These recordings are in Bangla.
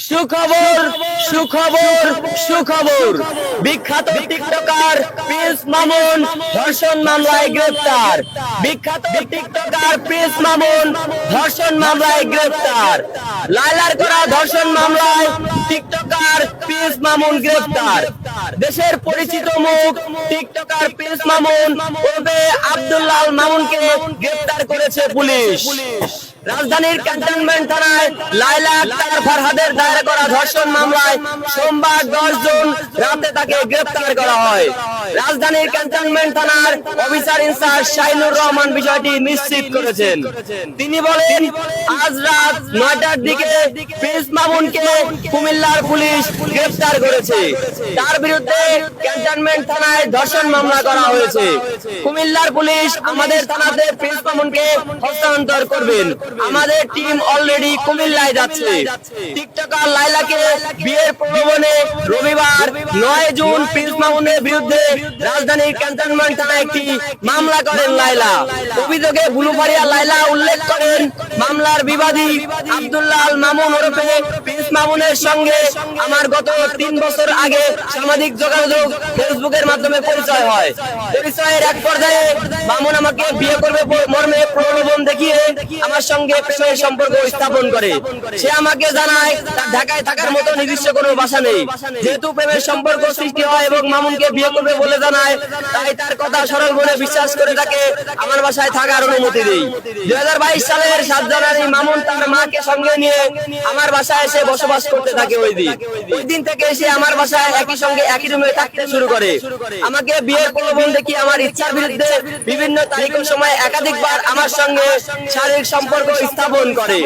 সুখবর সুখবর সুখবর বিখ্যাত টিকটকার প্রিন্স মামুন ধর্ষণ মামলায় গ্রেফতার। বিখ্যাত টিকটকার প্রিন্স মামুন ধর্ষণ মামলায় গ্রেফতার। লায়লার করা ধর্ষণ মামলায় টিকটকার প্রিন্স মামুন গ্রেফতার। দেশের পরিচিত মুখ টিকটকার প্রিন্স মামুন ওরফে আব্দুল্লাহ মামুনকে গ্রেফতার করেছে পুলিশ। রাজধানীর ক্যান্টনমেন্ট থানায় লায়লা আক্তার ফরহাদের দায়ের করা ধর্ষণ মামলায় সোমবার 10 জুন রাতে তাকে গ্রেফতার করা হয়। রাজধানীর ক্যান্টনমেন্ট থানার অফিসার ইনচার্জ শাহিনুর রহমান বিষয়টি নিশ্চিত করেছেন। তিনি বলেন, আজ রাত 9টার দিকে প্রিন্স মামুনকে কুমিল্লার পুলিশ গ্রেফতার করেছে। তার বিরুদ্ধে ক্যান্টনমেন্ট থানায় ধর্ষণ মামলা করা হয়েছে। কুমিল্লার পুলিশ আমাদের থানাতে প্রিন্স মামুনকে হস্তান্তর করবেন। আমাদের টিম অলরেডি কুমিল্লায় যাচ্ছে। টিকটকার লায়লাকে বিয়ের প্রলোভনে রবিবার 9 জুন প্রিন্স মামুনের বিরুদ্ধে রাজধানীর ক্যান্টনমেন্ট থানায় একটি মামলা করেন লায়লা। অভিযোগে বুলুফাড়িয়া লায়লা উল্লেখ করেন, মামলার বিবাদী আব্দুল্লাহ মামুন ওরফে প্রিন্স মামুনের সঙ্গে আমার গত 3 বছর আগে সামাজিক যোগাযোগ ফেসবুকের মাধ্যমে পরিচয় হয়। পরিচয়ের এক পর্যায়ে মামুন আমাকে বিয়ে করবে মর্মে প্রলোভন দেখিয়ে আমার সঙ্গে প্রেমের সম্পর্ক স্থাপন করে। সে আমাকে জানায় তার ঢাকায় থাকার মতো নির্দিষ্ট কোনো বাসা নেই। যেহেতু প্রেমের সম্পর্ক সৃষ্টি হয় এবং মামুনকে বিয়ে করবে বলে জানায়, তাই তার কথা সরল মনে বিশ্বাস করে তাকে আমার বাসায় থাকার অনুমতি দেই। 2022 সালের 7 জানুয়ারি মামুন তার মাকে সঙ্গে নিয়ে আমার বাসায় এসে বসবাস করতে থাকে। ওই দিন থেকে সে আমার বাসায় একই সঙ্গে একই রুমে থাকতে শুরু করে। আমাকে বিয়ের প্রলোভন দেখিয়ে আমার ইচ্ছার বিরুদ্ধে বিভিন্ন তারিখ ও সময় একাধিকবার আমার সঙ্গে শারীরিক সম্পর্ক স্থাপন করে।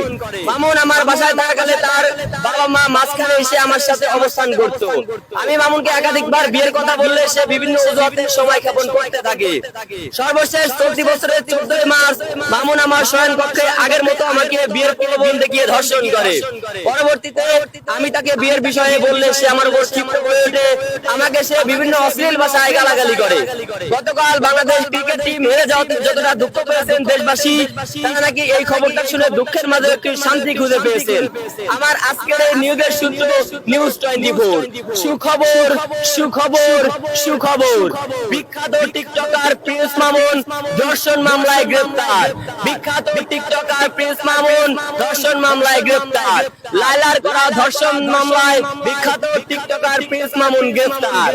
মামুন আমার বাসায় থাকাকালে তার বাবা মা মাঝখানে এসে আমার সাথে অবস্থান করত। আমি মামুনকে একাধিকবার বিয়ের কথা বললে সে বিভিন্ন অজুহাতে সময় ক্ষেপণ করতে থাকে। সর্বশেষ চলতি বছরের 14 মার্চ মামুন আমার শয়নকক্ষে আগের মতো আমাকে বিয়ের প্রলোভন দেখিয়ে ধর্ষণ করে। পরবর্তীতে আমি তাকে বিয়ের বিষয়ে বললে সে আমার উপর ক্ষিপ্ত হয়ে ওঠে। আমাকে সে বিভিন্ন অশ্লীল ভাষায় গালাগালি করে। গতকাল বাংলাদেশ ক্রিকেট টিম হেরে যাওয়াতে যতটা দুঃখ পেয়েছেন দেশবাসী, তারা নাকি এই খবরটা শুনে দুঃখের মাঝে একটু শান্তি খুঁজে পেয়েছেন। আমার আজকের এই নিউজের সূত্র নিউজ 24। সুখবর সুখবর সুখবর বিখ্যাত টিকটকার প্রিন্স মামুন ধর্ষণ মামলায় গ্রেফতার। বিখ্যাত টিকটকার প্রিন্স মামুন ধর্ষণ মামলায় গ্রেফতার। লায়লার করা ধর্ষণ মামলায় বিখ্যাত টিকটকার প্রিন্স মামুন গ্রেফতার।